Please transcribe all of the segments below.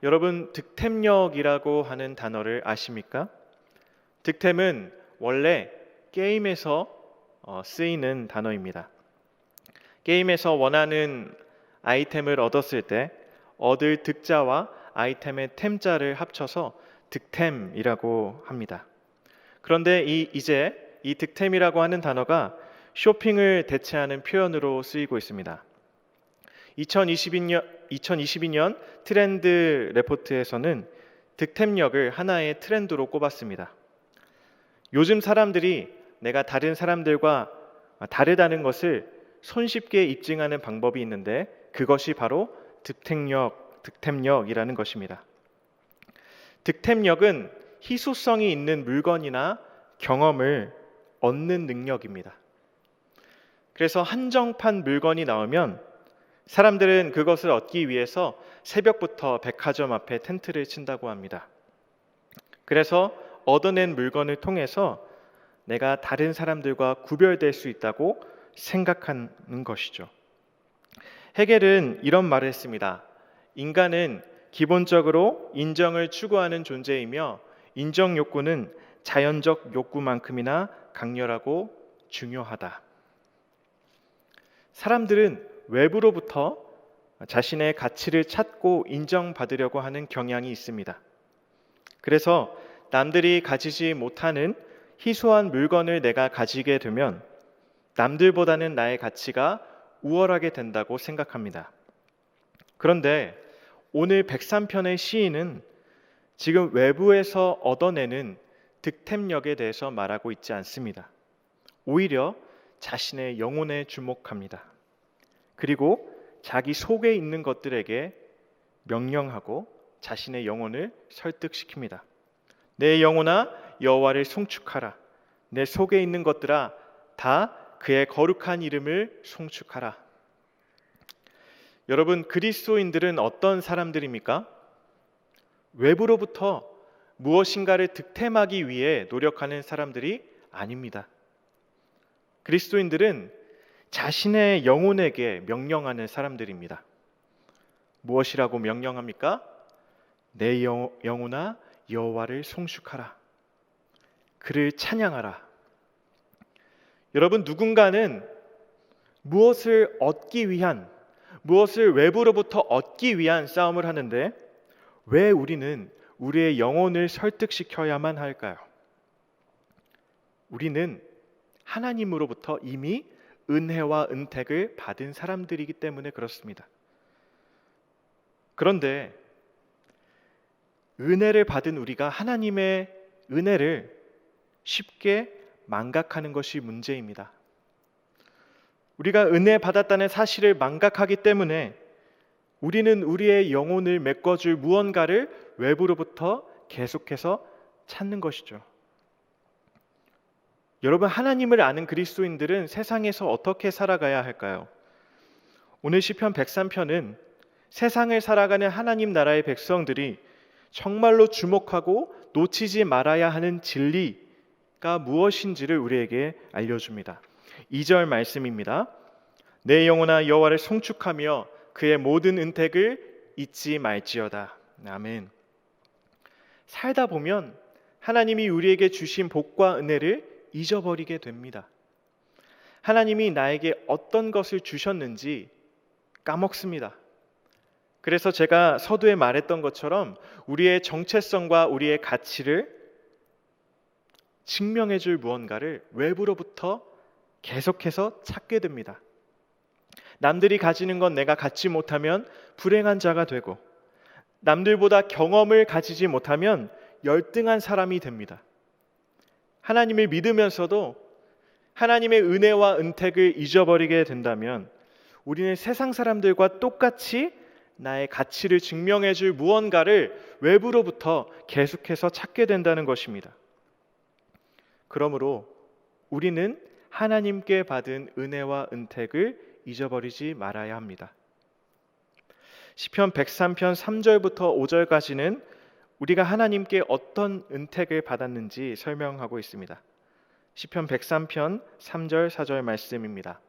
여러분, 득템력이라고 하는 단어를 아십니까? 득템은 원래 게임에서 쓰이는 단어입니다. 게임에서 원하는 아이템을 얻었을 때 얻을 득자와 아이템의 템자를 합쳐서 득템이라고 합니다. 그런데 이제 이 득템이라고 하는 단어가 쇼핑을 대체하는 표현으로 쓰이고 있습니다. 2022년 트렌드 레포트에서는 득템력을 하나의 트렌드로 꼽았습니다. 요즘 사람들이 내가 다른 사람들과 다르다는 것을 손쉽게 입증하는 방법이 있는데 그것이 바로 득템력이라는 것입니다. 득템력은 희소성이 있는 물건이나 경험을 얻는 능력입니다. 그래서 한정판 물건이 나오면 사람들은 그것을 얻기 위해서 새벽부터 백화점 앞에 텐트를 친다고 합니다. 그래서 얻어낸 물건을 통해서 내가 다른 사람들과 구별될 수 있다고 생각하는 것이죠. 헤겔은 이런 말을 했습니다. 인간은 기본적으로 인정을 추구하는 존재이며 인정 욕구는 자연적 욕구만큼이나 강렬하고 중요하다. 사람들은 외부로부터 자신의 가치를 찾고 인정받으려고 하는 경향이 있습니다. 그래서 남들이 가지지 못하는 희소한 물건을 내가 가지게 되면 남들보다는 나의 가치가 우월하게 된다고 생각합니다. 그런데 오늘 103편의 시인은 지금 외부에서 얻어내는 득템력에 대해서 말하고 있지 않습니다. 오히려 자신의 영혼에 주목합니다. 그리고 자기 속에 있는 것들에게 명령하고 자신의 영혼을 설득시킵니다. 내 영혼아 여호와를 송축하라. 내 속에 있는 것들아 다 그의 거룩한 이름을 송축하라. 여러분, 그리스도인들은 어떤 사람들입니까? 외부로부터 무엇인가를 득템하기 위해 노력하는 사람들이 아닙니다. 그리스도인들은 자신의 영혼에게 명령하는 사람들입니다. 무엇이라고 명령합니까? 내 영혼아 여호와를 송축하라. 그를 찬양하라. 여러분, 누군가는 무엇을 얻기 위한, 무엇을 외부로부터 얻기 위한 싸움을 하는데 왜 우리는 우리의 영혼을 설득시켜야만 할까요? 우리는 하나님으로부터 이미 은혜와 은택을 받은 사람들이기 때문에 그렇습니다. 그런데 은혜를 받은 우리가 하나님의 은혜를 쉽게 망각하는 것이 문제입니다. 우리가 은혜 받았다는 사실을 망각하기 때문에 우리는 우리의 영혼을 메꿔줄 무언가를 외부로부터 계속해서 찾는 것이죠. 여러분, 하나님을 아는 그리스도인들은 세상에서 어떻게 살아가야 할까요? 오늘 시편 103편은 세상을 살아가는 하나님 나라의 백성들이 정말로 주목하고 놓치지 말아야 하는 진리가 무엇인지를 우리에게 알려줍니다. 2절 말씀입니다. 내 영혼아 여호와를 송축하며 그의 모든 은택을 잊지 말지어다. 아멘. 살다 보면 하나님이 우리에게 주신 복과 은혜를 잊어버리게 됩니다. 하나님이 나에게 어떤 것을 주셨는지 까먹습니다. 그래서 제가 서두에 말했던 것처럼 우리의 정체성과 우리의 가치를 증명해 줄 무언가를 외부로부터 계속해서 찾게 됩니다. 남들이 가지는 건 내가 갖지 못하면 불행한 자가 되고 남들보다 경험을 가지지 못하면 열등한 사람이 됩니다. 하나님을 믿으면서도 하나님의 은혜와 은택을 잊어버리게 된다면 우리는 세상 사람들과 똑같이 나의 가치를 증명해 줄 무언가를 외부로부터 계속해서 찾게 된다는 것입니다. 그러므로 우리는 하나님께 받은 은혜와 은택을 잊어버리지 말아야 합니다. 시편 103편 3절부터 5절까지는 우리가 하나님께 어떤 은택을 받았는지 설명하고 있습니다. 시편 103편 3절 4절 말씀입니다.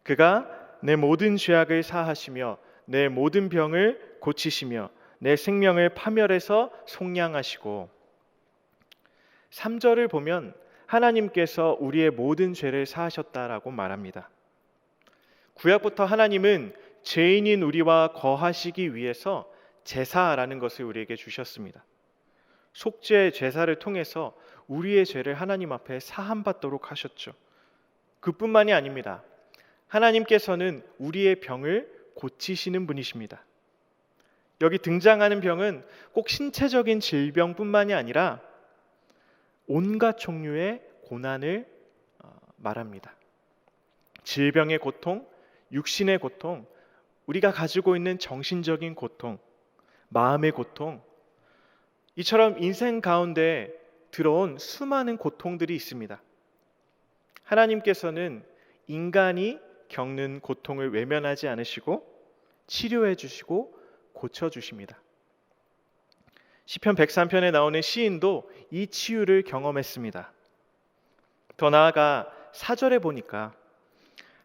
그가 내 모든 죄악을 사하시며 내 모든 병을 고치시며 내 생명을 파멸해서 속량하시고, 3절을 보면 하나님께서 우리의 모든 죄를 사하셨다라고 말합니다. 구약부터 하나님은 죄인인 우리와 거하시기 위해서 제사라는 것을 우리에게 주셨습니다. 속죄 제사를 통해서 우리의 죄를 하나님 앞에 사함받도록 하셨죠. 그뿐만이 아닙니다. 하나님께서는 우리의 병을 고치시는 분이십니다. 여기 등장하는 병은 꼭 신체적인 질병뿐만이 아니라 온갖 종류의 고난을 말합니다. 질병의 고통, 육신의 고통, 우리가 가지고 있는 정신적인 고통, 마음의 고통, 이처럼 인생 가운데 들어온 수많은 고통들이 있습니다. 하나님께서는 인간이 겪는 고통을 외면하지 않으시고 치료해 주시고 고쳐 주십니다. 시편 103편에 나오는 시인도 이 치유를 경험했습니다. 더 나아가 4절에 보니까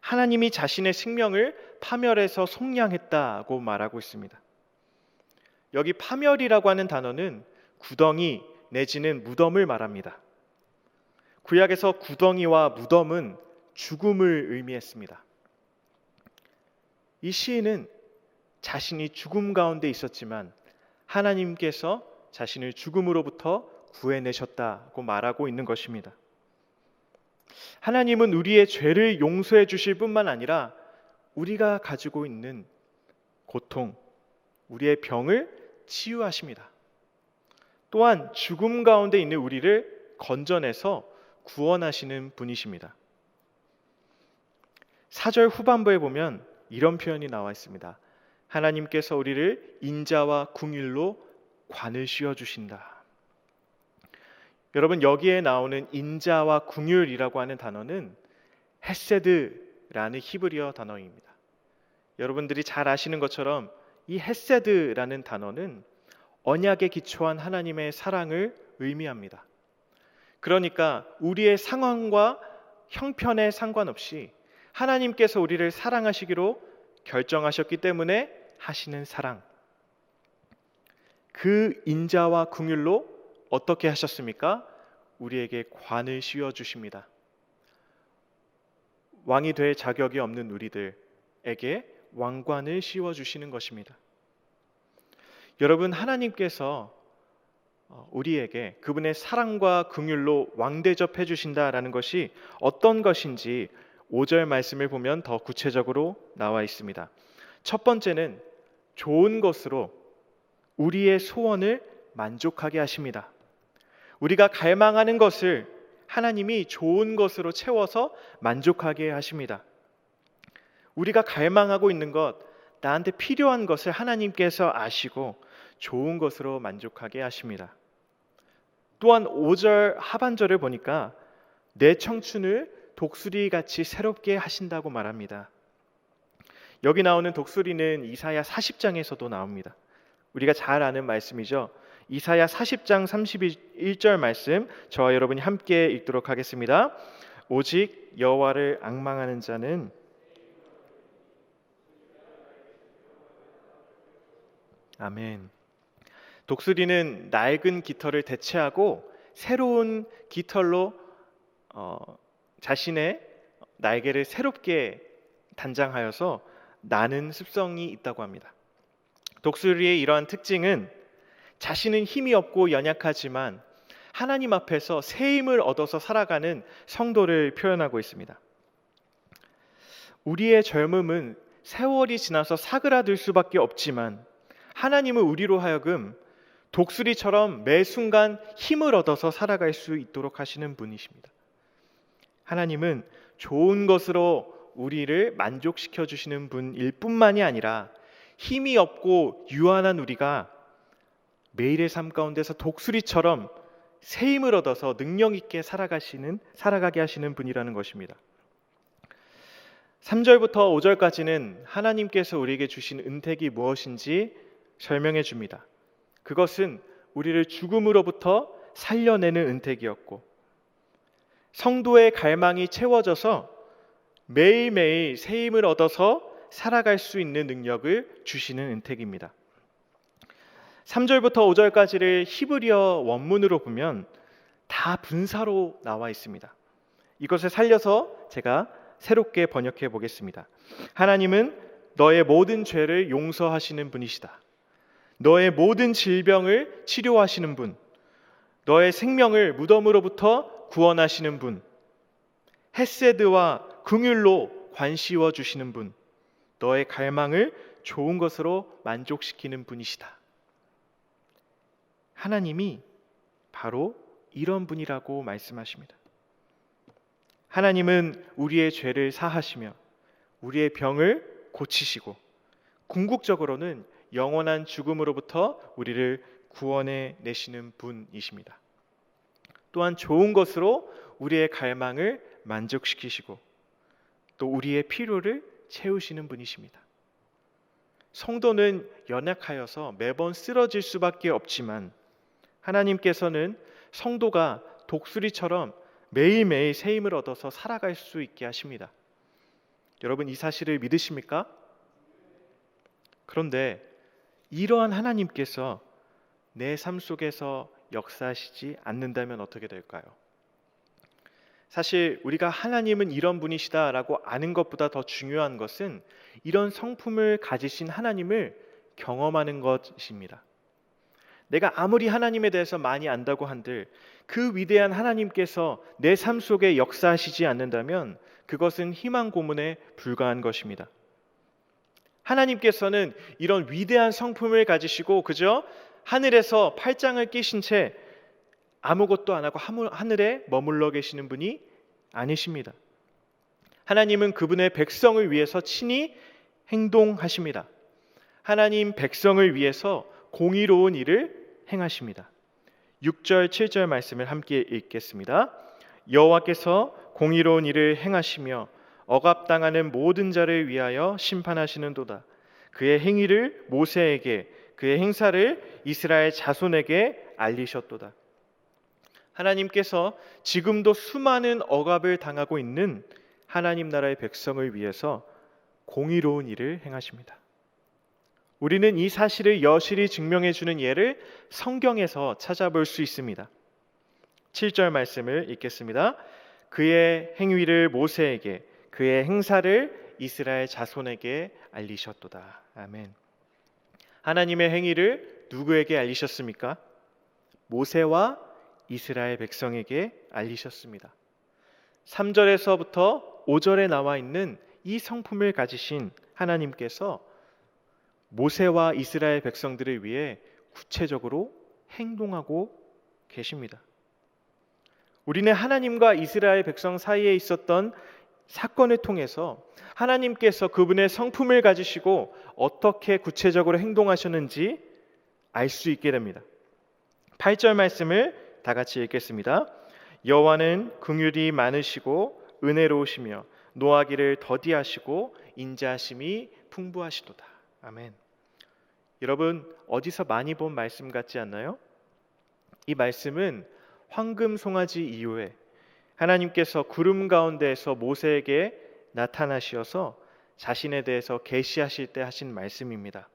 하나님이 자신의 생명을 파멸해서 속량했다고 말하고 있습니다. 여기 파멸이라고 하는 단어는 구덩이 내지는 무덤을 말합니다. 구약에서 구덩이와 무덤은 죽음을 의미했습니다. 이 시인은 자신이 죽음 가운데 있었지만 하나님께서 자신을 죽음으로부터 구해내셨다고 말하고 있는 것입니다. 하나님은 우리의 죄를 용서해 주실 뿐만 아니라 우리가 가지고 있는 고통, 우리의 병을 치유하십니다. 또한 죽음 가운데 있는 우리를 건져내서 구원하시는 분이십니다. 4절 후반부에 보면 이런 표현이 나와 있습니다. 하나님께서 우리를 인자와 긍휼로 관을 씌워주신다. 여러분, 여기에 나오는 인자와 긍휼이라고 하는 단어는 헤세드라는 히브리어 단어입니다. 여러분들이 잘 아시는 것처럼 이 헤세드라는 단어는 언약에 기초한 하나님의 사랑을 의미합니다. 그러니까 우리의 상황과 형편에 상관없이 하나님께서 우리를 사랑하시기로 결정하셨기 때문에 하시는 사랑, 그 인자와 긍휼로 어떻게 하셨습니까? 우리에게 관을 씌워주십니다. 왕이 될 자격이 없는 우리들에게 왕관을 씌워주시는 것입니다. 여러분, 하나님께서 우리에게 그분의 사랑과 긍휼로 왕대접해 주신다라는 것이 어떤 것인지 5절 말씀을 보면 더 구체적으로 나와 있습니다. 첫 번째는 좋은 것으로 우리의 소원을 만족하게 하십니다. 우리가 갈망하는 것을 하나님이 좋은 것으로 채워서 만족하게 하십니다. 우리가 갈망하고 있는 것, 나한테 필요한 것을 하나님께서 아시고 좋은 것으로 만족하게 하십니다. 또한 5절 하반절을 보니까 내 청춘을 독수리같이 새롭게 하신다고 말합니다. 여기 나오는 독수리는 이사야 40장에서도 나옵니다. 우리가 잘 아는 말씀이죠. 이사야 40장 31절 말씀, 저와 여러분이 함께 읽도록 하겠습니다. 오직 여호와를 앙망하는 자는 아멘. 독수리는 낡은 깃털을 대체하고 새로운 깃털로 자신의 날개를 새롭게 단장하여서 나는 습성이 있다고 합니다. 독수리의 이러한 특징은 자신은 힘이 없고 연약하지만 하나님 앞에서 새 힘을 얻어서 살아가는 성도를 표현하고 있습니다. 우리의 젊음은 세월이 지나서 사그라들 수밖에 없지만 하나님은 우리로 하여금 독수리처럼 매 순간 힘을 얻어서 살아갈 수 있도록 하시는 분이십니다. 하나님은 좋은 것으로 우리를 만족시켜 주시는 분일 뿐만이 아니라 힘이 없고 유한한 우리가 매일의 삶 가운데서 독수리처럼 새 힘을 얻어서 능력 있게 살아가게 하시는 분이라는 것입니다. 3절부터 5절까지는 하나님께서 우리에게 주신 은택이 무엇인지 설명해 줍니다. 그것은 우리를 죽음으로부터 살려내는 은택이었고 성도의 갈망이 채워져서 매일매일 새 힘을 얻어서 살아갈 수 있는 능력을 주시는 은택입니다. 3절부터 5절까지를 히브리어 원문으로 보면 다 분사로 나와 있습니다. 이것을 살려서 제가 새롭게 번역해 보겠습니다. 하나님은 너의 모든 죄를 용서하시는 분이시다. 너의 모든 질병을 치료하시는 분, 너의 생명을 무덤으로부터 구원하시는 분, 헤세드와 긍휼로 관시워 주시는 분, 너의 갈망을 좋은 것으로 만족시키는 분이시다. 하나님이 바로 이런 분이라고 말씀하십니다. 하나님은 우리의 죄를 사하시며 우리의 병을 고치시고 궁극적으로는 영원한 죽음으로부터 우리를 구원해 내시는 분이십니다. 또한 좋은 것으로 우리의 갈망을 만족시키시고 또 우리의 필요를 채우시는 분이십니다. 성도는 연약하여서 매번 쓰러질 수밖에 없지만 하나님께서는 성도가 독수리처럼 매일매일 새 힘을 얻어서 살아갈 수 있게 하십니다. 여러분, 이 사실을 믿으십니까? 그런데 이러한 하나님께서 내 삶 속에서 역사하시지 않는다면 어떻게 될까요? 사실 우리가 하나님은 이런 분이시다라고 아는 것보다 더 중요한 것은 이런 성품을 가지신 하나님을 경험하는 것입니다. 내가 아무리 하나님에 대해서 많이 안다고 한들 그 위대한 하나님께서 내 삶 속에 역사하시지 않는다면 그것은 희망 고문에 불과한 것입니다. 하나님께서는 이런 위대한 성품을 가지시고 그저 하늘에서 팔짱을 끼신 채 아무것도 안 하고 하늘에 머물러 계시는 분이 아니십니다. 하나님은 그분의 백성을 위해서 친히 행동하십니다. 하나님 백성을 위해서 공의로운 일을 행하십니다. 6절 7절 말씀을 함께 읽겠습니다. 여호와께서 공의로운 일을 행하시며 억압당하는 모든 자를 위하여 심판하시는도다. 그의 행위를 모세에게 그의 행사를 이스라엘 자손에게 알리셨도다. 하나님께서 지금도 수많은 억압을 당하고 있는 하나님 나라의 백성을 위해서 공의로운 일을 행하십니다. 우리는 이 사실을 여실히 증명해 주는 예를 성경에서 찾아볼 수 있습니다. 7절 말씀을 읽겠습니다. 그의 행위를 모세에게 그의 행사를 이스라엘 자손에게 알리셨도다. 아멘. 하나님의 행위를 누구에게 알리셨습니까? 모세와 이스라엘 백성에게 알리셨습니다. 3절에서부터 5절에 나와 있는 이 성품을 가지신 하나님께서 모세와 이스라엘 백성들을 위해 구체적으로 행동하고 계십니다. 우리는 하나님과 이스라엘 백성 사이에 있었던 사건을 통해서 하나님께서 그분의 성품을 가지시고 어떻게 구체적으로 행동하셨는지 알 수 있게 됩니다. 8절 말씀을 다 같이 읽겠습니다. 여호와는 긍휼이 많으시고 은혜로우시며 노하기를 더디하시고 인자하심이 풍부하시도다. 아멘. 여러분, 어디서 많이 본 말씀 같지 않나요? 이 말씀은 황금 송아지 이후에 하나님께서 구름 가운데에서 모세에게 나타나셔서 자신에 대해서 계시하실 때 하신 말씀입니다.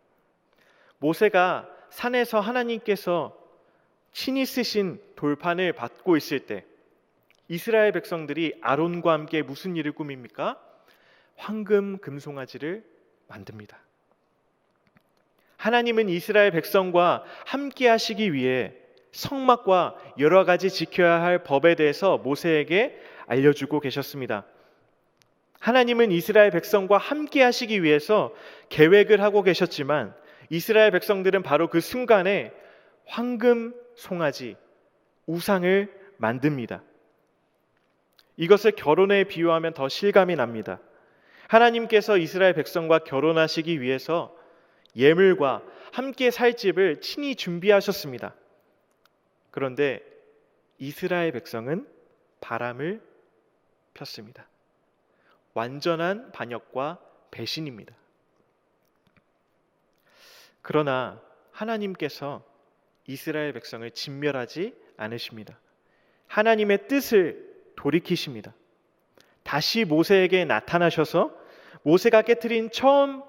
모세가 산에서 하나님께서 친히 쓰신 돌판을 받고 있을 때 이스라엘 백성들이 아론과 함께 무슨 일을 꾸밉니까? 황금 금송아지를 만듭니다. 하나님은 이스라엘 백성과 함께 하시기 위해 성막과 여러 가지 지켜야 할 법에 대해서 모세에게 알려주고 계셨습니다. 하나님은 이스라엘 백성과 함께 하시기 위해서 계획을 하고 계셨지만 이스라엘 백성들은 바로 그 순간에 황금 송아지, 우상을 만듭니다. 이것을 결혼에 비유하면 더 실감이 납니다. 하나님께서 이스라엘 백성과 결혼하시기 위해서 예물과 함께 살 집을 친히 준비하셨습니다. 그런데 이스라엘 백성은 바람을 폈습니다. 완전한 반역과 배신입니다. 그러나 하나님께서 이스라엘 백성을 진멸하지 않으십니다. 하나님의 뜻을 돌이키십니다. 다시 모세에게 나타나셔서 모세가 깨트린 처음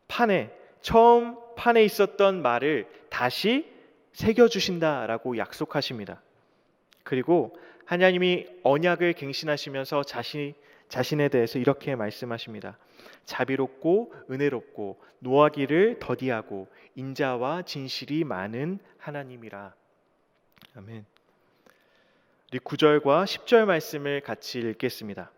판에 처음 성판에 있었던 말을 다시 새겨주신다라고 약속하십니다. 그리고 하나님이 언약을 갱신하시면서 자신에 대해서 이렇게 말씀하십니다. 자비롭고 은혜롭고 노하기를 더디하고 인자와 진실이 많은 하나님이라. 아멘. 우리 9절과 10절 말씀을 같이 읽겠습니다.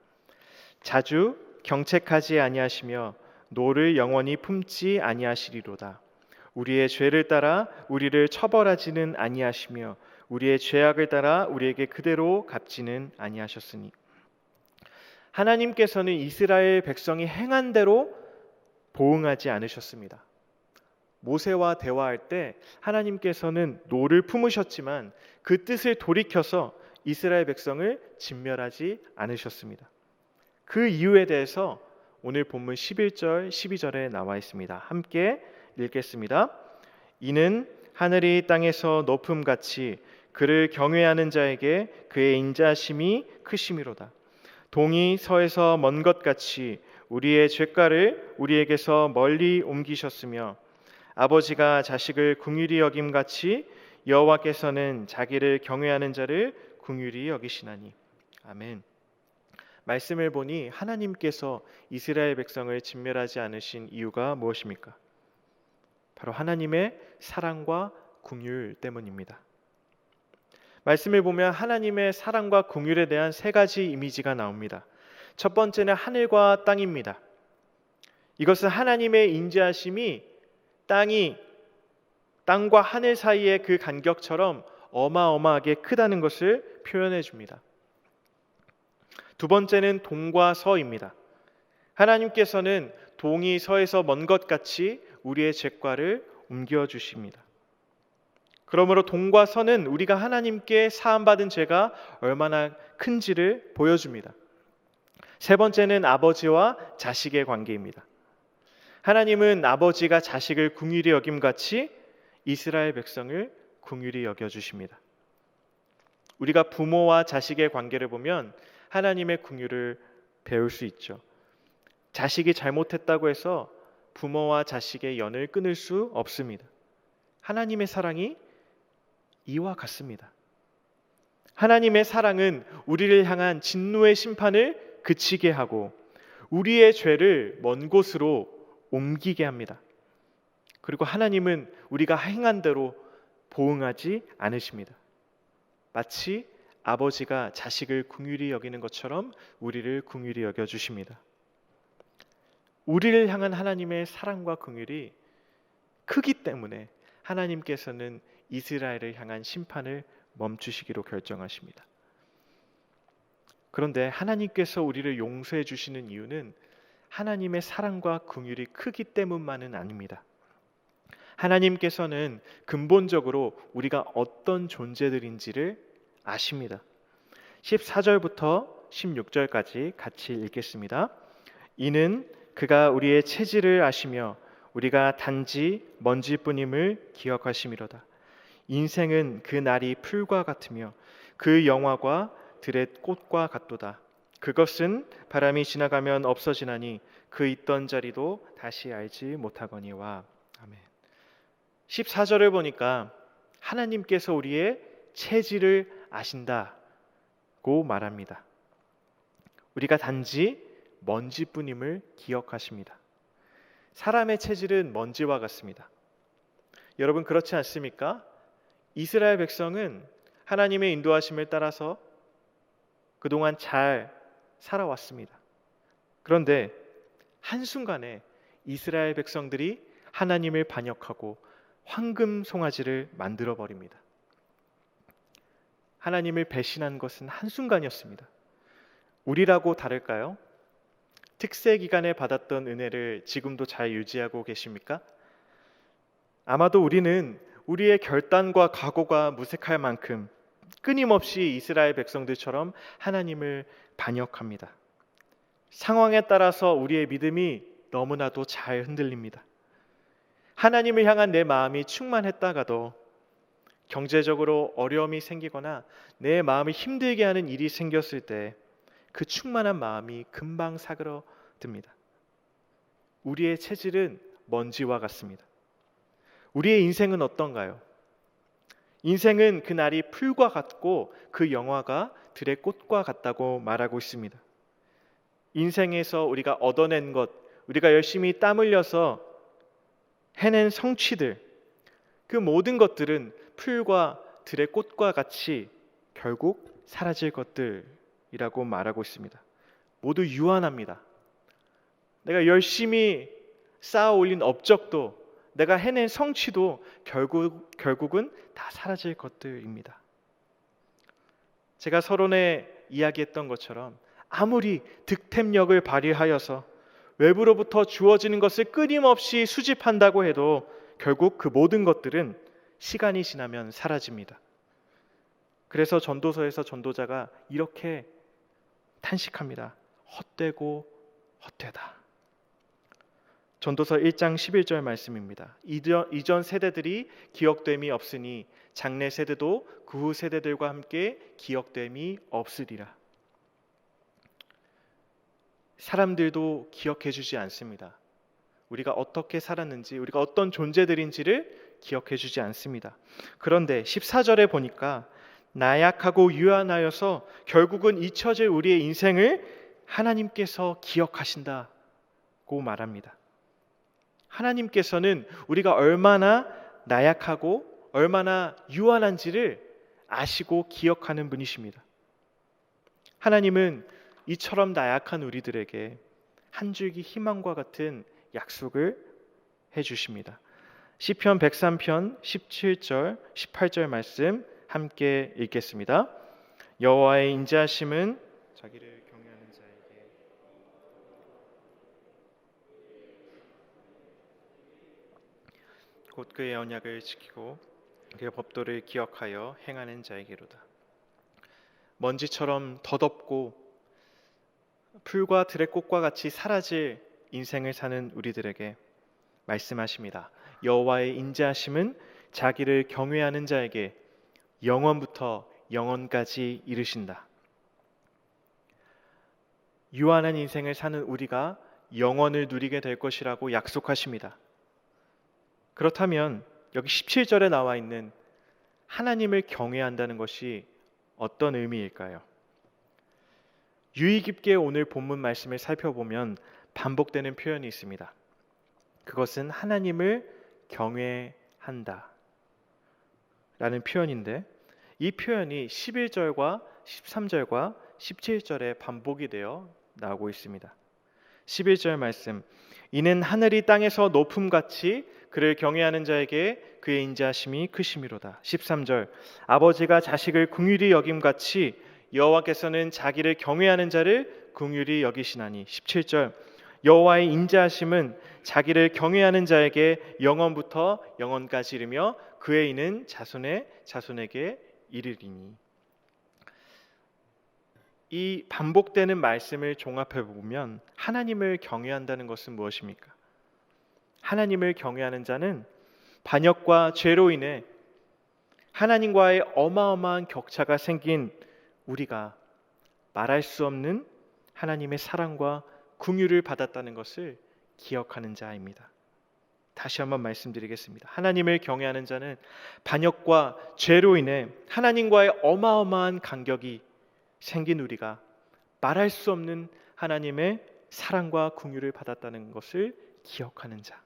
자주 경책하지 아니하시며 노를 영원히 품지 아니하시리로다. 우리의 죄를 따라 우리를 처벌하지는 아니하시며 우리의 죄악을 따라 우리에게 그대로 갚지는 아니하셨으니. 하나님께서는 이스라엘 백성이 행한 대로 보응하지 않으셨습니다. 모세와 대화할 때 하나님께서는 노를 품으셨지만 그 뜻을 돌이켜서 이스라엘 백성을 진멸하지 않으셨습니다. 그 이유에 대해서 오늘 본문 11절, 12절에 나와 있습니다. 함께 읽겠습니다. 이는 하늘이 땅에서 높음같이 그를 경외하는 자에게 그의 인자심이 크심이로다. 동이 서에서 먼 것 같이 우리의 죄가를 우리에게서 멀리 옮기셨으며 아버지가 자식을 긍휼히 여김같이 여호와께서는 자기를 경외하는 자를 긍휼히 여기시나니. 아멘. 말씀을 보니 하나님께서 이스라엘 백성을 진멸하지 않으신 이유가 무엇입니까? 바로 하나님의 사랑과 긍휼 때문입니다. 말씀을 보면 하나님의 사랑과 긍휼에 대한 세 가지 이미지가 나옵니다. 첫 번째는 하늘과 땅입니다. 이것은 하나님의 인자하심이 땅과 하늘 사이의 그 간격처럼 어마어마하게 크다는 것을 표현해 줍니다. 두 번째는 동과 서입니다. 하나님께서는 동이 서에서 먼 것 같이 우리의 죄과를 옮겨 주십니다. 그러므로 동과 서는 우리가 하나님께 사함받은 죄가 얼마나 큰지를 보여줍니다. 세 번째는 아버지와 자식의 관계입니다. 하나님은 아버지가 자식을 긍휼히 여김같이 이스라엘 백성을 긍휼히 여겨주십니다. 우리가 부모와 자식의 관계를 보면 하나님의 긍휼을 배울 수 있죠. 자식이 잘못했다고 해서 부모와 자식의 연을 끊을 수 없습니다. 하나님의 사랑이 이와 같습니다. 하나님의 사랑은 우리를 향한 진노의 심판을 그치게 하고 우리의 죄를 먼 곳으로 옮기게 합니다. 그리고 하나님은 우리가 행한 대로 보응하지 않으십니다. 마치 아버지가 자식을 긍휼히 여기는 것처럼 우리를 긍휼히 여겨주십니다. 우리를 향한 하나님의 사랑과 긍휼이 크기 때문에 하나님께서는 이스라엘을 향한 심판을 멈추시기로 결정하십니다. 그런데 하나님께서 우리를 용서해 주시는 이유는 하나님의 사랑과 긍휼이 크기 때문만은 아닙니다. 하나님께서는 근본적으로 우리가 어떤 존재들인지를 아십니다. 14절부터 16절까지 같이 읽겠습니다. 이는 그가 우리의 체질을 아시며 우리가 단지 먼지뿐임을 기억하심이로다. 인생은 그 날이 풀과 같으며 그 영화가 들의 꽃과 같도다. 그것은 바람이 지나가면 없어지나니 그 있던 자리도 다시 알지 못하거니와. 아멘. 14절을 보니까 하나님께서 우리의 체질을 아신다고 말합니다. 우리가 단지 먼지뿐임을 기억하십니다. 사람의 체질은 먼지와 같습니다. 여러분 그렇지 않습니까? 이스라엘 백성은 하나님의 인도하심을 따라서 그동안 잘 살아왔습니다. 그런데 한순간에 이스라엘 백성들이 하나님을 반역하고 황금 송아지를 만들어 버립니다. 하나님을 배신한 것은 한순간이었습니다. 우리라고 다를까요? 특세 기간에 받았던 은혜를 지금도 잘 유지하고 계십니까? 아마도 우리는 우리의 결단과 각오가 무색할 만큼 끊임없이 이스라엘 백성들처럼 하나님을 반역합니다. 상황에 따라서 우리의 믿음이 너무나도 잘 흔들립니다. 하나님을 향한 내 마음이 충만했다가도 경제적으로 어려움이 생기거나 내 마음을 힘들게 하는 일이 생겼을 때 그 충만한 마음이 금방 사그러듭니다. 우리의 체질은 먼지와 같습니다. 우리의 인생은 어떤가요? 인생은 그날이 풀과 같고 그 영화가 들의 꽃과 같다고 말하고 있습니다. 인생에서 우리가 얻어낸 것, 우리가 열심히 땀 흘려서 해낸 성취들, 그 모든 것들은 풀과 들의 꽃과 같이 결국 사라질 것들이라고 말하고 있습니다. 모두 유한합니다. 내가 열심히 쌓아 올린 업적도, 내가 해낸 성취도 결국은 다 사라질 것들입니다. 제가 서론에 이야기했던 것처럼 아무리 득템력을 발휘하여서 외부로부터 주어지는 것을 끊임없이 수집한다고 해도 결국 그 모든 것들은 시간이 지나면 사라집니다. 그래서 전도서에서 전도자가 이렇게 탄식합니다. 헛되고 헛되다. 전도서 1장 11절 말씀입니다. 이전 세대들이 기억됨이 없으니 장래 세대도 그 후 세대들과 함께 기억됨이 없으리라. 사람들도 기억해 주지 않습니다. 우리가 어떻게 살았는지, 우리가 어떤 존재들인지를 기억해 주지 않습니다. 그런데 14절에 보니까 나약하고 유한하여서 결국은 잊혀질 우리의 인생을 하나님께서 기억하신다고 말합니다. 하나님께서는 우리가 얼마나 나약하고 얼마나 유한한지를 아시고 기억하는 분이십니다. 하나님은 이처럼 나약한 우리들에게 한 줄기 희망과 같은 약속을 해주십니다. 시편 103편 17절 18절 말씀 함께 읽겠습니다. 여호와의 인자하심은 자기를 경외하는 자에게 곧 그의 언약을 지키고 그의 법도를 기억하여 행하는 자에게로다. 먼지처럼 덧없고 풀과 들의 꽃과 같이 사라질 인생을 사는 우리들에게 말씀하십니다. 여호와의 인자하심은 자기를 경외하는 자에게 영원부터 영원까지 이르신다. 유한한 인생을 사는 우리가 영원을 누리게 될 것이라고 약속하십니다. 그렇다면 여기 17절에 나와 있는 하나님을 경외한다는 것이 어떤 의미일까요? 유의 깊게 오늘 본문 말씀을 살펴보면 반복되는 표현이 있습니다. 그것은 하나님을 경외한다 라는 표현인데, 이 표현이 11절과 13절과 17절에 반복이 되어 나오고 있습니다. 11절 말씀, 이는 하늘이 땅에서 높음같이 그를 경외하는 자에게 그의 인자하심이 크심이로다. 13절, 아버지가 자식을 긍휼히 여김같이 여호와께서는 자기를 경외하는 자를 긍휼히 여기시나니. 17절, 여호와의 인자하심은 자기를 경외하는 자에게 영원부터 영원까지 이르며 그의 이는 자손의 자손에게 이르리니. 이 반복되는 말씀을 종합해 보면 하나님을 경외한다는 것은 무엇입니까? 하나님을 경외하는 자는 반역과 죄로 인해 하나님과의 어마어마한 격차가 생긴 우리가 말할 수 없는 하나님의 사랑과 긍휼을 받았다는 것을 기억하는 자입니다. 다시 한번 말씀드리겠습니다. 하나님을 경외하는 자는 반역과 죄로 인해 하나님과의 어마어마한 간격이 생긴 우리가 말할 수 없는 하나님의 사랑과 긍휼을 받았다는 것을 기억하는 자.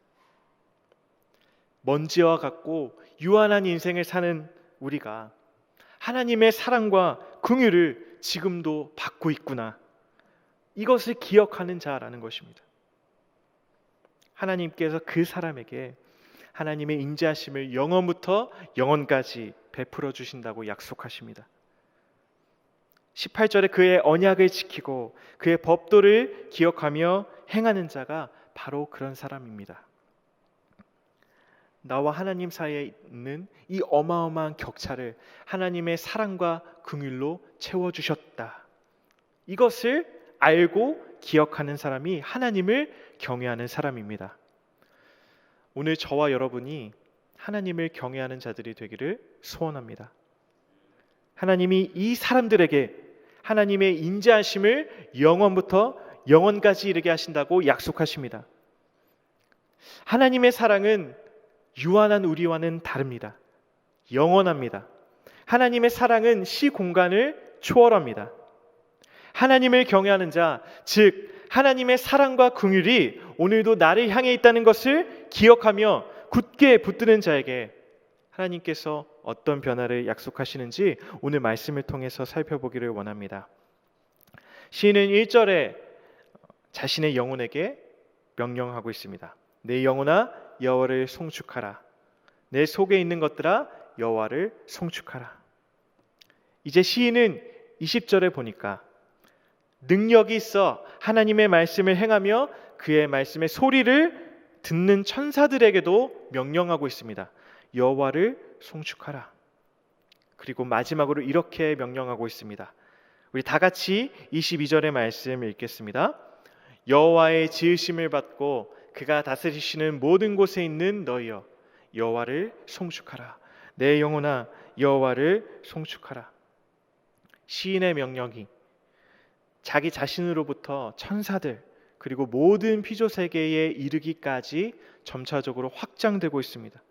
먼지와 같고 유한한 인생을 사는 우리가 하나님의 사랑과 긍휼을 지금도 받고 있구나, 이것을 기억하는 자라는 것입니다. 하나님께서 그 사람에게 하나님의 인자하심을 영원부터 영원까지 베풀어 주신다고 약속하십니다. 18절에 그의 언약을 지키고 그의 법도를 기억하며 행하는 자가 바로 그런 사람입니다. 나와 하나님 사이에 있는 이 어마어마한 격차를 하나님의 사랑과 긍휼로 채워주셨다, 이것을 알고 기억하는 사람이 하나님을 경외하는 사람입니다. 오늘 저와 여러분이 하나님을 경외하는 자들이 되기를 소원합니다. 하나님이 이 사람들에게 하나님의 인자하심을 영원부터 영원까지 이르게 하신다고 약속하십니다. 하나님의 사랑은 유한한 우리와는 다릅니다. 영원합니다. 하나님의 사랑은 시공간을 초월합니다. 하나님을 경외하는 자, 즉 하나님의 사랑과 긍휼이 오늘도 나를 향해 있다는 것을 기억하며 굳게 붙드는 자에게 하나님께서 어떤 변화를 약속하시는지 오늘 말씀을 통해서 살펴보기를 원합니다. 시인은 1절에 자신의 영혼에게 명령하고 있습니다. 내 영혼아 여호와를 송축하라. 내 속에 있는 것들아 여호와를 송축하라. 이제 시인은 20절에 보니까 능력이 있어 하나님의 말씀을 행하며 그의 말씀의 소리를 듣는 천사들에게도 명령하고 있습니다. 여호와를 송축하라. 그리고 마지막으로 이렇게 명령하고 있습니다. 우리 다 같이 22절의 말씀 읽겠습니다. 여호와의 지으심을 받고 그가 다스리시는 모든 곳에 있는 너희여 여호와를 송축하라. 내 영혼아 여호와를 송축하라. 시인의 명령이 자기 자신으로부터 천사들 그리고 모든 피조 세계에 이르기까지 점차적으로 확장되고 있습니다.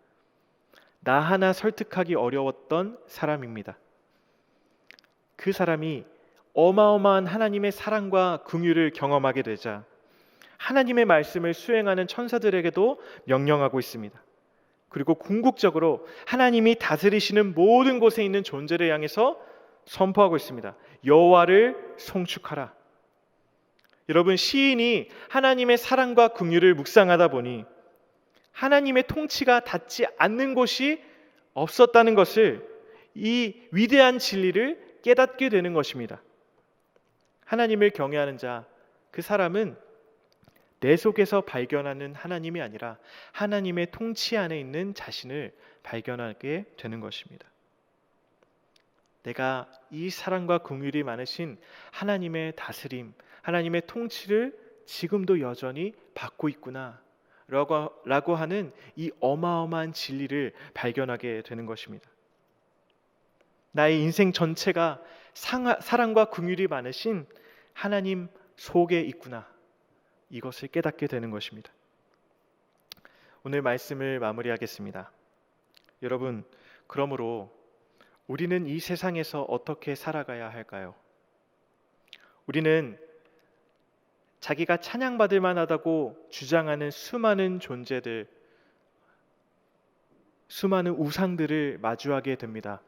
나 하나 설득하기 어려웠던 사람입니다. 그 사람이 어마어마한 하나님의 사랑과 긍휼을 경험하게 되자 하나님의 말씀을 수행하는 천사들에게도 명령하고 있습니다. 그리고 궁극적으로 하나님이 다스리시는 모든 곳에 있는 존재를 향해서 선포하고 있습니다. 여호와를 송축하라. 여러분, 시인이 하나님의 사랑과 긍휼을 묵상하다 보니 하나님의 통치가 닿지 않는 곳이 없었다는 것을, 이 위대한 진리를 깨닫게 되는 것입니다. 하나님을 경외하는 자, 그 사람은 내 속에서 발견하는 하나님이 아니라 하나님의 통치 안에 있는 자신을 발견하게 되는 것입니다. 내가 이 사랑과 긍휼이 많으신 하나님의 다스림, 하나님의 통치를 지금도 여전히 받고 있구나 라고 하는 이 어마어마한 진리를 발견하게 되는 것입니다. 나의 인생 전체가 사랑과 긍휼이 많으신 하나님 속에 있구나, 이것을 깨닫게 되는 것입니다. 오늘 말씀을 마무리하겠습니다. 여러분, 그러므로 우리는 이 세상에서 어떻게 살아가야 할까요? 우리는 자기가 찬양받을 만하다고 주장하는 수많은 존재들, 수많은 우상들을 마주하게 됩니다.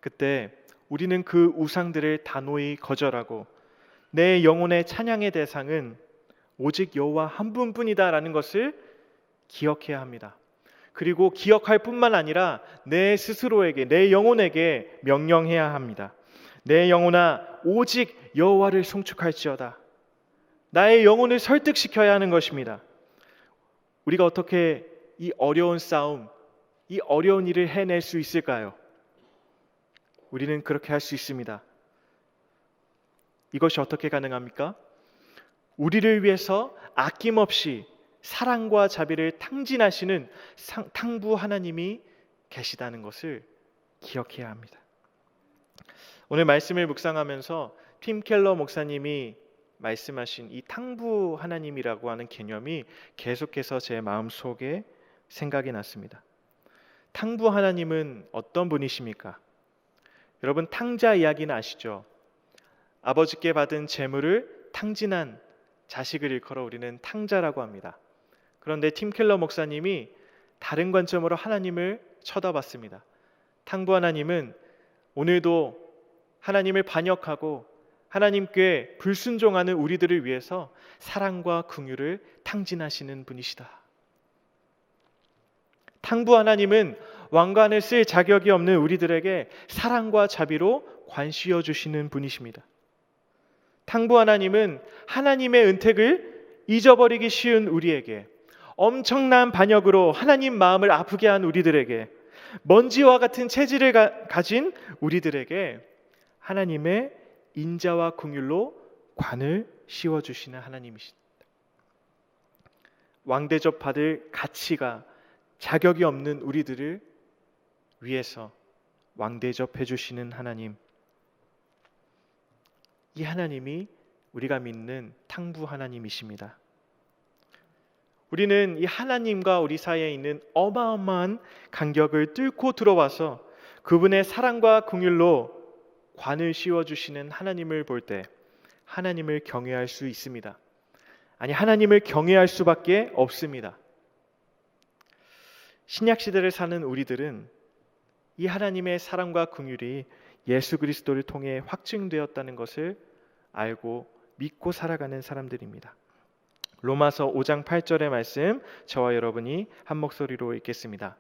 그때 우리는 그 우상들을 단호히 거절하고 내 영혼의 찬양의 대상은 오직 여호와 한 분뿐이다라는 것을 기억해야 합니다. 그리고 기억할 뿐만 아니라 내 스스로에게, 내 영혼에게 명령해야 합니다. 내 영혼아 오직 여호와를 송축할지어다. 나의 영혼을 설득시켜야 하는 것입니다. 우리가 어떻게 이 어려운 싸움, 이 어려운 일을 해낼 수 있을까요? 우리는 그렇게 할 수 있습니다. 이것이 어떻게 가능합니까? 우리를 위해서 아낌없이 사랑과 자비를 탕진하시는 탕부 하나님이 계시다는 것을 기억해야 합니다. 오늘 말씀을 묵상하면서 팀 켈러 목사님이 말씀하신 이 탕부 하나님이라고 하는 개념이 계속해서 제 마음속에 생각이 났습니다. 탕부 하나님은 어떤 분이십니까? 여러분, 탕자 이야기는 아시죠? 아버지께 받은 재물을 탕진한 자식을 일컬어 우리는 탕자라고 합니다. 그런데 팀 켈러 목사님이 다른 관점으로 하나님을 쳐다봤습니다. 탕부 하나님은 오늘도 하나님을 반역하고 하나님께 불순종하는 우리들을 위해서 사랑과 긍휼을 탕진하시는 분이시다. 탕부 하나님은 왕관을 쓸 자격이 없는 우리들에게 사랑과 자비로 관씌어 주시는 분이십니다. 탕부 하나님은 하나님의 은택을 잊어버리기 쉬운 우리에게, 엄청난 반역으로 하나님 마음을 아프게 한 우리들에게, 먼지와 같은 체질을 가진 우리들에게 하나님의 인자와 긍휼로 관을 씌워주시는 하나님이십니다. 왕대접 받을 가치가, 자격이 없는 우리들을 위해서 왕대접해 주시는 하나님, 이 하나님이 우리가 믿는 탕부 하나님이십니다. 우리는 이 하나님과 우리 사이에 있는 어마어마한 간격을 뚫고 들어와서 그분의 사랑과 긍휼로 관을 씌워주시는 하나님을 볼 때 하나님을 경외할 수 있습니다. 아니, 하나님을 경외할 수밖에 없습니다. 신약 시대를 사는 우리들은 이 하나님의 사랑과 긍휼이 예수 그리스도를 통해 확증되었다는 것을 알고 믿고 살아가는 사람들입니다. 로마서 5장 8절의 말씀, 저와 여러분이 한 목소리로 읽겠습니다.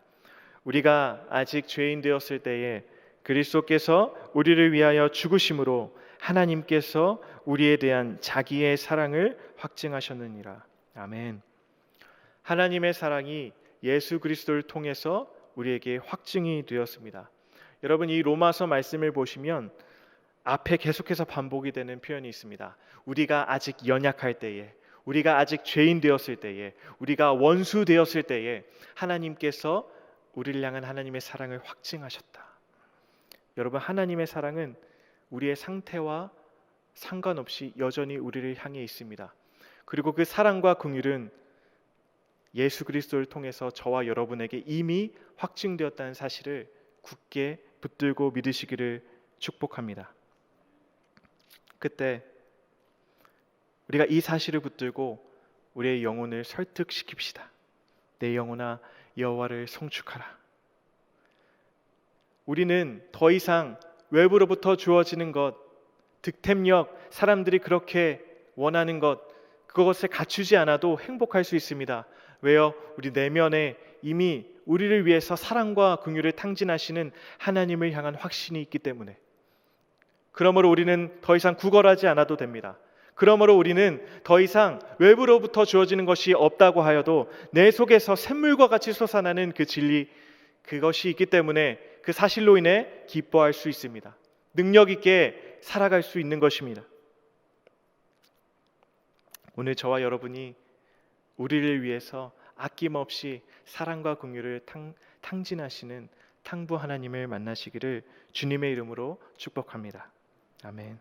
우리가 아직 죄인 되었을 때에 그리스도께서 우리를 위하여 죽으심으로 하나님께서 우리에 대한 자기의 사랑을 확증하셨느니라. 아멘. 하나님의 사랑이 예수 그리스도를 통해서 우리에게 확증이 되었습니다. 여러분, 이 로마서 말씀을 보시면 앞에 계속해서 반복이 되는 표현이 있습니다. 우리가 아직 연약할 때에, 우리가 아직 죄인 되었을 때에, 우리가 원수 되었을 때에 하나님께서 우리를 향한 하나님의 사랑을 확증하셨다. 여러분, 하나님의 사랑은 우리의 상태와 상관없이 여전히 우리를 향해 있습니다. 그리고 그 사랑과 긍휼은 예수 그리스도를 통해서 저와 여러분에게 이미 확증되었다는 사실을 굳게 붙들고 믿으시기를 축복합니다. 그때 우리가 이 사실을 붙들고 우리의 영혼을 설득시킵시다. 내 영혼아, 여호와를 송축하라. 우리는 더 이상 외부로부터 주어지는 것, 득템력, 사람들이 그렇게 원하는 것, 그것을 갖추지 않아도 행복할 수 있습니다. 왜요? 우리 내면에 이미 우리를 위해서 사랑과 긍휼을 탕진하시는 하나님을 향한 확신이 있기 때문에. 그러므로 우리는 더 이상 구걸하지 않아도 됩니다. 그러므로 우리는 더 이상 외부로부터 주어지는 것이 없다고 하여도 내 속에서 샘물과 같이 솟아나는 그 진리, 그것이 있기 때문에 그 사실로 인해 기뻐할 수 있습니다. 능력 있게 살아갈 수 있는 것입니다. 오늘 저와 여러분이 우리를 위해서 아낌없이 사랑과 긍휼을 탕진하시는 탕부 하나님을 만나시기를 주님의 이름으로 축복합니다. 아멘.